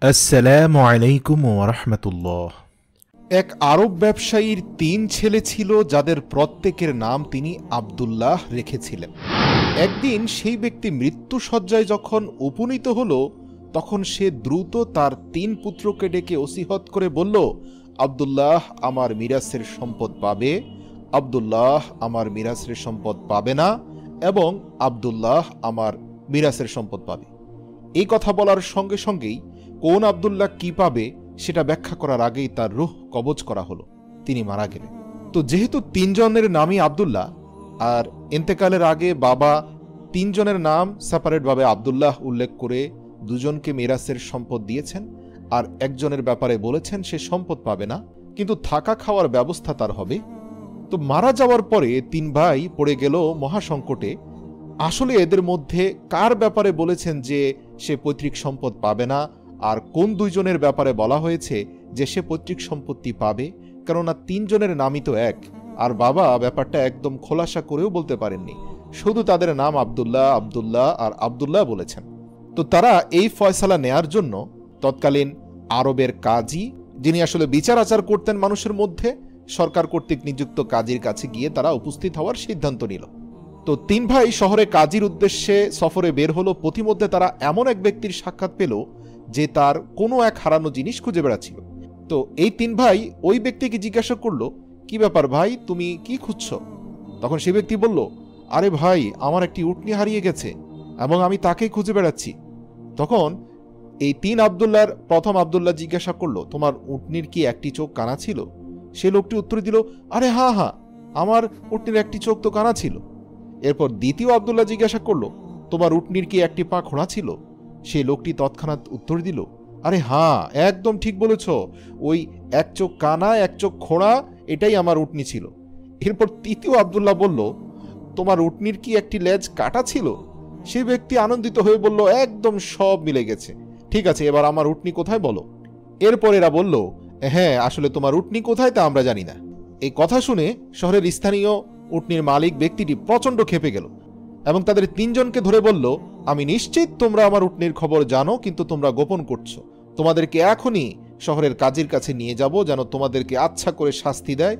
আসসালামু আলাইকুম ওয়া রাহমাতুল্লাহ। এক আরব ব্যবসায়ীর ৩ ছেলে ছিল, যাদের প্রত্যেকের নাম তিনি আব্দুল্লাহ রেখেছিলেন। একদিন সেই ব্যক্তি মৃত্যুশয্যায় যখন উপনীত হল, তখন সে দ্রুত তার ৩ পুত্রকে ডেকে ওসিহত করে বলল, আব্দুল্লাহ আমার মিরাসের সম্পদ পাবে, আব্দুল্লাহ আমার মিরাসের সম্পদ পাবে না, এবং আব্দুল্লাহ আমার মিরাসের সম্পদ পাবে। এই কথা বলার সঙ্গে সঙ্গেই কোন আব্দুল্লাহ কি পাবে সেটা ব্যাখ্যা করার আগেই তার রূহ কবজ করা হলো, তিনি মারা গেলেন। তো যেহেতু ৩ জনের নামই আব্দুল্লাহ, আর ইন্তেকালের আগে বাবা ৩ জনের নাম সেপারেটভাবে আব্দুল্লাহ উল্লেখ করে ২ জনকে মিরাসের সম্পদ দিয়েছেন, আর একজনের ব্যাপারে বলেছেন সে সম্পদ পাবে না, কিন্তু থাকা খাওয়ার ব্যবস্থা তার হবে। তো মারা যাওয়ার পরে ৩ ভাই পড়ে গেল মহাসংকটে। আসলে এদের মধ্যে কার ব্যাপারে বলেছেন যে সে পৈতৃক সম্পদ পাবে না, আর কোন ২ জনের ব্যাপারে বলা হয়েছে যে সে পৈতৃক সম্পত্তি পাবে? কেননা ৩ জনের নামই তো এক, আর বাবা ব্যাপারটা একদম খোলাসা করেও বলতে পারেননি, শুধু তাদের নাম আব্দুল্লাহ আব্দুল্লাহ আর আব্দুল্লাহ বলেছেন। তো তারা এই ফয়সালা নেয়ার জন্য তৎকালীন আরবের কাজী, যিনি আসলে বিচার আচার করতেন মানুষের মধ্যে, সরকার কর্তৃক নিযুক্ত কাজীর কাছে গিয়ে তারা উপস্থিত হওয়ার সিদ্ধান্ত নিল। তো ৩ ভাই শহরে কাজীর উদ্দেশ্যে সফরে বের হলো। পথিমধ্যে তারা এমন এক ব্যক্তির সাক্ষাৎ পেল যে তার কোনো এক হারানো জিনিস খুঁজে বেড়াচ্ছিল। তো এই ৩ ভাই ওই ব্যক্তিকে জিজ্ঞাসা করলো, কি ব্যাপার ভাই, তুমি কি খুঁজছ? তখন সে ব্যক্তি বলল, আরে ভাই, আমার একটি উটনি হারিয়ে গেছে এবং আমি তাকেই খুঁজে বেড়াচ্ছি। তখন এই ৩ আব্দুল্লাহর প্রথম আব্দুল্লাহ জিজ্ঞাসা করলো, তোমার উটনির কি একটি চোখ কানা ছিল? সে লোকটি উত্তর দিল, আরে হ্যাঁ হ্যাঁ, আমার উটনির একটি চোখ তো কানা ছিল। এরপর দ্বিতীয় আব্দুল্লাহ জিজ্ঞাসা করলো, তোমার উটনির কি একটি পা খোঁড়া ছিল? সেই লোকটি তৎক্ষণাৎ উত্তর দিল, আরে হ্যাঁ, একদম ঠিক বলেছ, ওই এক চোখ কানা এক চোখ খোঁড়া, এটাই আমার উটনি ছিল। এরপর তৃতীয় আব্দুল্লাহ বলল, তোমার উটনির কি একটি লেজ কাটা ছিল? সেই ব্যক্তি আনন্দিত হয়ে বলল, একদম সব মিলে গেছে, ঠিক আছে, এবার আমার উটনি কোথায় বলো। এরপর এরা বলল, হ্যাঁ, আসলে তোমার উটনি কোথায় তা আমরা জানি না। এই কথা শুনে শহরের স্থানীয় উটনির মালিক ব্যক্তিটি প্রচণ্ড ক্ষেপে গেল এবং তাদের ৩ জনকে ধরে বলল, আমি নিশ্চিত তোমরা আমার উটনির খবর জানো, কিন্তু তোমরা গোপন করছো। তোমাদেরকে এখনই শহরের কাজীর কাছে নিয়ে যাব, যেন তোমাদেরকে আচ্ছা করে শাস্তি দেয়,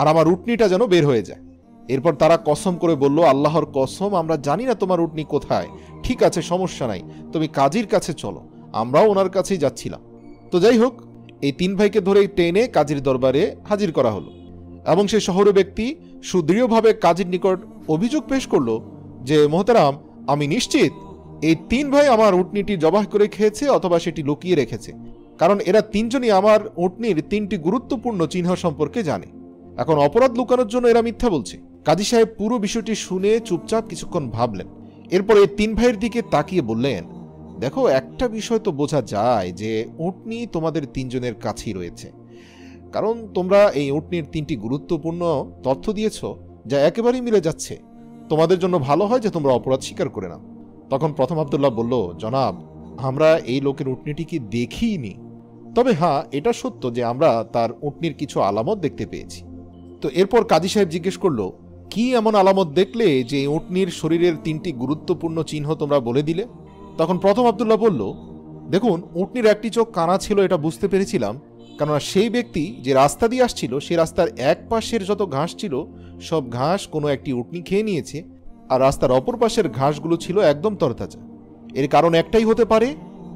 আর আমার উটনিটা যেন বের হয়ে যায়। এরপর তারা কসম করে বলল, আল্লাহর কসম, আমরা জানি না তোমার উটনি কোথায়। ঠিক আছে, সমস্যা নাই, তুমি কাজীর কাছে চলো, আমরাও ওনার কাছেই যাচ্ছিলাম। তো যাই হোক, এই ৩ ভাইকে ধরে টেনে কাজীর দরবারে হাজির করা হলো এবং সেই শহরে ব্যক্তি সুদৃঢ়ভাবে কাজীর নিকট অভিযোগ পেশ করলো যে, মোহতারাম, আমি নিশ্চিত এই ৩ ভাই আমার উটনিটি জবাহ করে খেয়েছে অথবা সেটি লুকিয়ে রেখেছে, কারণ এরা ৩ জনই আমার উটনির ৩টি গুরুত্বপূর্ণ চিহ্ন সম্পর্কে জানে। এখন অপরাধ লুকানোর জন্য এরা মিথ্যা বলছে। কাজী সাহেব পুরো বিষয়টি শুনে চুপচাপ কিছুক্ষণ ভাবলেন। এরপর এই ৩ ভাইয়ের দিকে তাকিয়ে বললেন, দেখো, একটা বিষয় তো বোঝা যায় যে উটনি তোমাদের ৩ জনের কাছেই রয়েছে, কারণ তোমরা এই উটনির ৩টি গুরুত্বপূর্ণ তথ্য দিয়েছ, যা একেবারেই মিলে যাচ্ছে। তোমাদের জন্য ভালো হয় যে তোমরা অপরাধ স্বীকার করে নাও। তখন প্রথম আব্দুল্লাহ বলল, জনাব, আমরা এই লোকের উটনিটিকে দেখিনি, তবে হ্যাঁ, এটা সত্য যে আমরা তার উটনির কিছু আলামত দেখতে পেয়েছি। তো এরপর কাজী সাহেব জিজ্ঞেস করলো, কি এমন আলামত দেখলে যে উটনির শরীরের 3টি গুরুত্বপূর্ণ চিহ্ন তোমরা বলে দিলে? তখন প্রথম আব্দুল্লাহ বলল, দেখুন, উটনির একটি চোখ কানা ছিল, এটা বুঝতে পেরেছিলাম, কেননা সেই ব্যক্তি যে রাস্তা দিয়ে আসছিল, সে রাস্তার এক পাশের যত ঘাস ছিল সব ঘাস কোনো একটি উটনি খেয়ে নিয়েছে, আর রাস্তার অপর পাশের ঘাসগুলো ছিল একদম তরতাজা। এর কারণ একটাই হতে পারে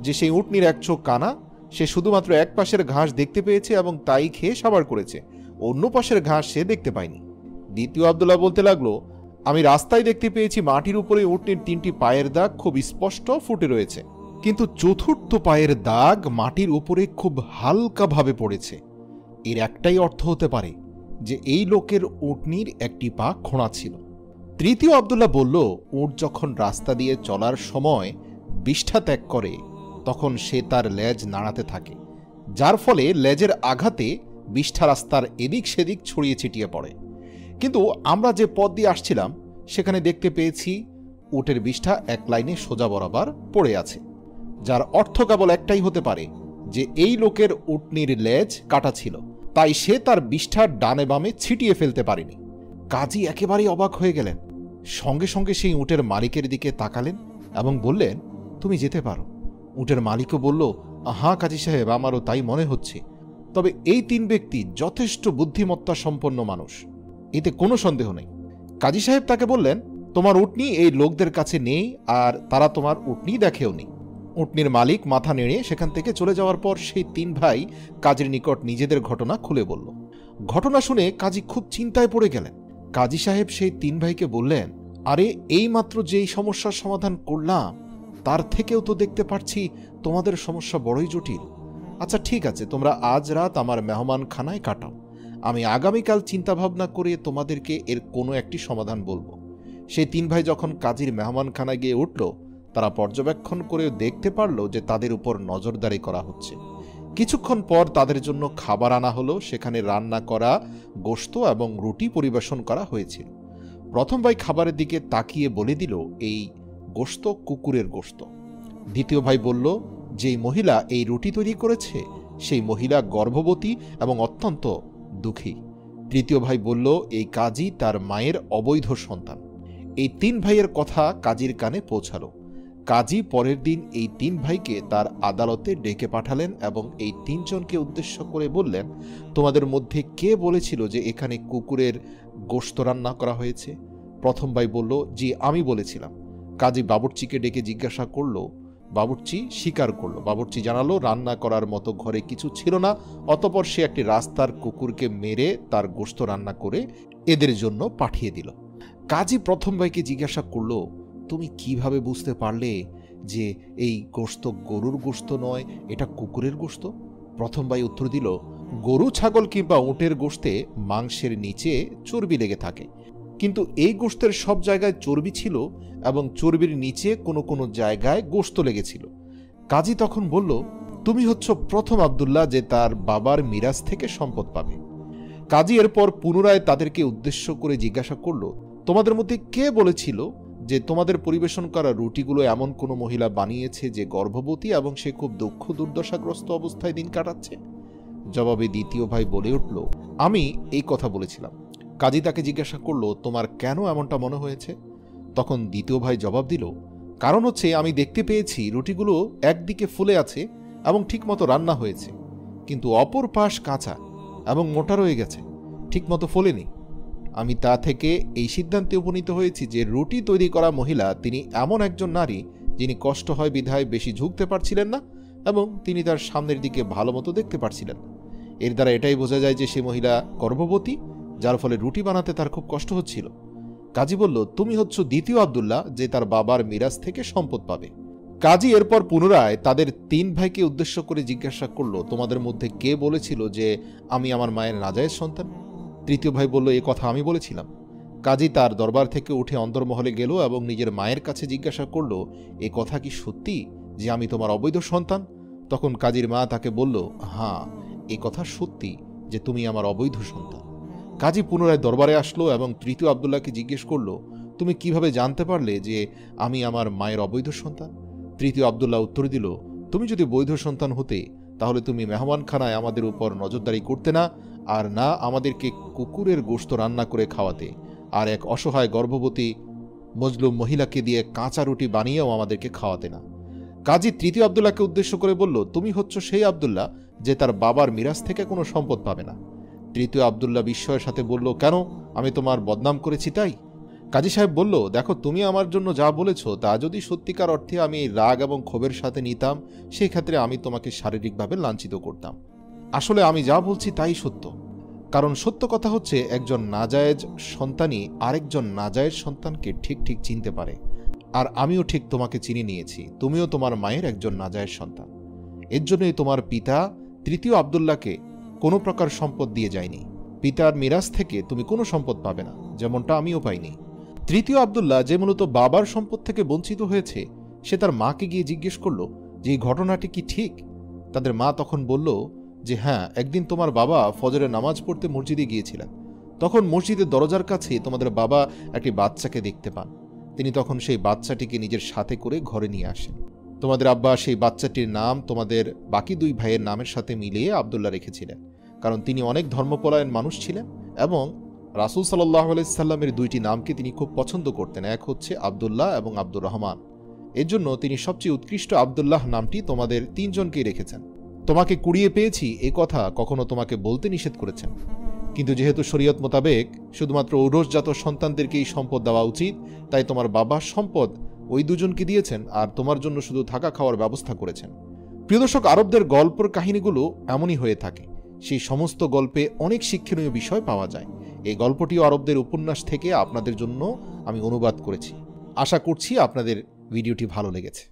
যে সেই উটনির এক চোখ কানা, সে শুধুমাত্র এক পাশের ঘাস দেখতে পেয়েছে এবং তাই খেয়ে সাবার করেছে, অন্য পাশের ঘাস সে দেখতে পায়নি। দ্বিতীয় আব্দুল্লাহ বলতে লাগলো, আমি রাস্তায় দেখতে পেয়েছি মাটির উপরে উটনির 3টি পায়ের দাগ খুব স্পষ্ট ফুটে রয়েছে, কিন্তু চতুর্থ পায়ের দাগ মাটির উপরে খুব হালকাভাবে পড়েছে। এর একটাই অর্থ হতে পারে যে এই লোকের উটনির একটি পা খোঁড়া ছিল। তৃতীয় আব্দুল্লাহ বলল, উট যখন রাস্তা দিয়ে চলার সময় বিষ্ঠা ত্যাগ করে, তখন সে তার লেজ নাড়াতে থাকে, যার ফলে লেজের আঘাতে বিষ্ঠা রাস্তার এদিক সেদিক ছড়িয়ে ছিটিয়ে পড়ে। কিন্তু আমরা যে পথ দিয়ে আসছিলাম সেখানে দেখতে পেয়েছি উটের বিষ্ঠা এক লাইনে সোজা বরাবর পড়ে আছে, যার অর্থ কেবল একটাই হতে পারে যে এই লোকের উটনির লেজ কাটা ছিল, তাই সে তার বিষ্ঠা ডানে বামে ছিটিয়ে ফেলতে পারেনি। কাজী একেবারেই অবাক হয়ে গেলেন। সঙ্গে সঙ্গে সেই উটের মালিকের দিকে তাকালেন এবং বললেন, তুমি যেতে পারো। উটের মালিকও বলল, হ্যাঁ কাজী সাহেব, আমারও তাই মনে হচ্ছে। তবে এই 3 ব্যক্তি যথেষ্ট বুদ্ধিমত্তা সম্পন্ন মানুষ, এতে কোনো সন্দেহ নেই। কাজী সাহেব তাকে বললেন, তোমার উটনী এই লোকদের কাছে নেই, আর তারা তোমার উটনী দেখেও নি। উটনির মালিক মাথা নেড়ে সেখান থেকে চলে যাওয়ার পর সেই 3 ভাই কাজীর নিকট নিজেদের ঘটনা খুলে বলল। ঘটনা শুনে কাজী খুব চিন্তায় পড়ে গেলেন। কাজী সাহেব সেই 3 ভাইকে বললেন, আরে এইমাত্র যেই সমস্যার সমাধান করলাম তার থেকেও তো দেখতে পাচ্ছি তোমাদের সমস্যা বড়ই জটিল। আচ্ছা ঠিক আছে, তোমরা আজ রাত আমার মেহমানখানায় কাটাও, আমি আগামীকাল চিন্তাভাবনা করে তোমাদেরকে এর কোনো একটি সমাধান বলবো। সেই 3 ভাই যখন কাজীর মেহমানখানায় গিয়ে উঠল, তারা পর্যবেক্ষণ করে দেখতে পারল যে তাদের উপর নজরদারি করা হচ্ছে। কিছুক্ষণ পর তাদের জন্য খাবার আনা হলো। সেখানে রান্না করা গোশত এবং রুটি পরিবেশন করা হয়েছিল। প্রথম ভাই খাবারের দিকে তাকিয়ে বলে দিল, এই গোশত কুকুরের গোশত। দ্বিতীয় ভাই বলল, যেই মহিলা এই রুটি তৈরি করেছে সেই মহিলা গর্ভবতী এবং অত্যন্ত দুঃখী। তৃতীয় ভাই বলল, এই কাজী তার মায়ের অবৈধ সন্তান। এই 3 ভাইয়ের কথা কাজীর কানে পৌঁছালো। কাজী পরের দিন এই 3 ভাইকে তার আদালতে ডেকে পাঠালেন এবং এই 3 জনকে উদ্দেশ্য করে বললেন, তোমাদের মধ্যে কে বলেছিল যে এখানে কুকুরের গোশত রান্না করা হয়েছে? প্রথম ভাই বলল, জি আমি বলেছিলাম। কাজী বাবুর্চিকে ডেকে জিজ্ঞাসা করলো, বাবুর্চি স্বীকার করলো। বাবুর্চি জানালো রান্না করার মতো ঘরে কিছু ছিল না। অতঃপর সে একটি রাস্তার কুকুরকে মেরে তার গোশত রান্না করে এদের জন্য পাঠিয়ে দিল। কাজী প্রথম ভাইকে জিজ্ঞাসা করলো, তুমি কিভাবে বুঝতে পারলে যে এই গোশত গরুর গোশত নয়, এটা কুকুরের গোশত? প্রথম ভাই উত্তর দিল, গরু ছাগল কিংবা উটের গোশতে মাংসের নিচে চর্বি লেগে থাকে, কিন্তু এই গোশতের সব জায়গায় চর্বি ছিল এবং চর্বির নিচে কোনো কোনো জায়গায় গোশত লেগেছিল। কাজী তখন বলল, তুমি হচ্ছ প্রথম আব্দুল্লাহ যে তার বাবার মিরাজ থেকে সম্পদ পাবে। কাজী এরপর পুনরায় তাদেরকে উদ্দেশ্য করে জিজ্ঞাসা করল, তোমাদের মধ্যে কে বলেছিল যে তোমাদের পরিবেশন করা রুটিগুলো এমন কোনো মহিলা বানিয়েছে যে গর্ভবতী এবং সে খুব দুঃখ দুর্দশাগ্রস্ত অবস্থায় দিন কাটাচ্ছে? জবাবে দ্বিতীয় ভাই বলে উঠল, আমি এই কথা বলেছিলাম। কাজী তাকে জিজ্ঞাসা করল, তোমার কেন এমনটা মনে হয়েছে? তখন দ্বিতীয় ভাই জবাব দিল, কারণ হচ্ছে আমি দেখতে পেয়েছি রুটিগুলো একদিকে ফুলে আছে এবং ঠিকমতো রান্না হয়েছে, কিন্তু অপর পাশ কাঁচা এবং মোটা রয়ে গেছে, ঠিকমতো ফোলেনি। আমি তা থেকে এই সিদ্ধান্তে উপনীত হয়েছি যে রুটি তৈরি করা মহিলা তিনি এমন একজন নারী যিনি কষ্ট হয় বিধায় বেশি ঝুঁকতে পারছিলেন না এবং তিনি তার সামনের দিকে ভালো মতো দেখতে পারছিলেন। এর দ্বারা এটাই বোঝা যায় যে সে মহিলা গর্ভবতী, যার ফলে রুটি বানাতে তার খুব কষ্ট হচ্ছিল। কাজী বলল, তুমি হচ্ছ দ্বিতীয় আব্দুল্লাহ যে তার বাবার মিরাজ থেকে সম্পদ পাবে। কাজী এরপর পুনরায় তাদের 3 ভাইকে উদ্দেশ্য করে জিজ্ঞাসা করল, তোমাদের মধ্যে কে বলেছিল যে আমি আমার মায়ের নাজায়েজ সন্তান? তৃতীয় ভাই বলল, এ কথা আমি বলেছিলাম। কাজী তার দরবার থেকে উঠে অন্দরমহলে গেল এবং নিজের মায়ের কাছে জিজ্ঞাসা করল, এ কথা কি সত্যি যে আমি তোমার অবৈধ সন্তান? তখন কাজীর মা তাকে বলল, হ্যাঁ এ কথা সত্যি যে তুমি আমার অবৈধ সন্তান। কাজী পুনরায় দরবারে আসলো এবং তৃতীয় আব্দুল্লাহকে জিজ্ঞেস করল, তুমি কিভাবে জানতে পারলে যে আমি আমার মায়ের অবৈধ সন্তান? তৃতীয় আব্দুল্লাহ উত্তর দিল, তুমি যদি বৈধ সন্তান হতে তাহলে তুমি মেহমানখানায় আমাদের উপর নজরদারি করতে না, আর না আমাদেরকে কুকুরের গোশত রান্না করে খাওয়াতে, আর এক অসহায় গর্ভবতী মজলুম মহিলাকে দিয়ে কাঁচা রুটি বানিয়েও আমাদেরকে খাওয়াতে না। কাজী তৃতীয় আব্দুল্লাহকে উদ্দেশ্য করে বলল, তুমি হচ্ছ সেই আব্দুল্লাহ যে তার বাবার মিরাজ থেকে কোনো সম্পদ পাবে না। তৃতীয় আব্দুল্লাহ বিস্ময়ের সাথে বলল, কেন, আমি তোমার বদনাম করেছি তাই? কাজী সাহেব বলল, দেখো তুমি আমার জন্য যা বলেছ তা যদি সত্যিকার অর্থে আমি রাগ এবং ক্ষোভের সাথে নিতাম, সেই ক্ষেত্রে আমি তোমাকে শারীরিকভাবে লাঞ্ছিত করতাম। আসলে আমি যা বলছি তাই সত্য, কারণ সত্য কথা হচ্ছে একজন নাজায়েজ সন্তানই আরেকজন নাজায়েজ সন্তানকে ঠিক ঠিক চিনতে পারে, আর আমিও ঠিক তোমাকে চিনে নিয়েছি, তুমিও তোমার মায়ের একজন নাজায়েজ সন্তান। এর জন্যই তোমার পিতা তৃতীয় আব্দুল্লাহকে কোনো প্রকার সম্পদ দিয়ে যায়নি। পিতার মিরাজ থেকে তুমি কোনো সম্পদ পাবে না, যেমনটা আমিও পাইনি। তৃতীয় আব্দুল্লাহ যে মূলত বাবার সম্পদ থেকে বঞ্চিত হয়েছে, সে তার মাকে গিয়ে জিজ্ঞেস করল যে এই ঘটনাটি কি ঠিক? তাদের মা তখন বলল যে হ্যাঁ, একদিন তোমার বাবা ফজরের নামাজ পড়তে মসজিদে গিয়েছিলেন, তখন মসজিদের দরজার কাছে তোমাদের বাবা একটি বাচ্চাকে দেখতে পান। তিনি তখন সেই বাচ্চাটিকে নিজের সাথে করে ঘরে নিয়ে আসেন। তোমাদের আব্বা সেই বাচ্চাটির নাম তোমাদের বাকি 2 ভাইয়ের নামের সাথে মিলিয়ে আব্দুল্লাহ রেখেছিলেন, কারণ তিনি অনেক ধর্মপরায়ণ মানুষ ছিলেন এবং রাসূল সাল্লাল্লাহু আলাইহি সাল্লামের 2টি নামকে তিনি খুব পছন্দ করতেন। এক হচ্ছে আব্দুল্লাহ এবং আব্দুর রহমান। এর জন্য তিনি সবচেয়ে উৎকৃষ্ট আব্দুল্লাহ নামটি তোমাদের তিনজনকেই রেখেছেন। তোমাকে কুড়িয়ে পেয়েছি এ কথা কখনো তোমাকে বলতে নিষেধ করেছেন, কিন্তু যেহেতু শরীয়ত মোতাবেক শুধুমাত্র ঔরসজাত সন্তানদেরকেই সম্পদ দেওয়া উচিত, তাই তোমার বাবা সম্পদ ওই দুজনকে দিয়েছেন আর তোমার জন্য শুধু থাকা খাওয়ার ব্যবস্থা করেছেন। প্রিয় দর্শক, আরবদের গল্পের কাহিনীগুলো এমনই হয়ে থাকে। সেই সমস্ত গল্পে অনেক শিক্ষণীয় বিষয় পাওয়া যায়। এই গল্পটিও আরবদের উপন্যাস থেকে আপনাদের জন্য আমি অনুবাদ করেছি। আশা করছি আপনাদের ভিডিওটি ভালো লেগেছে।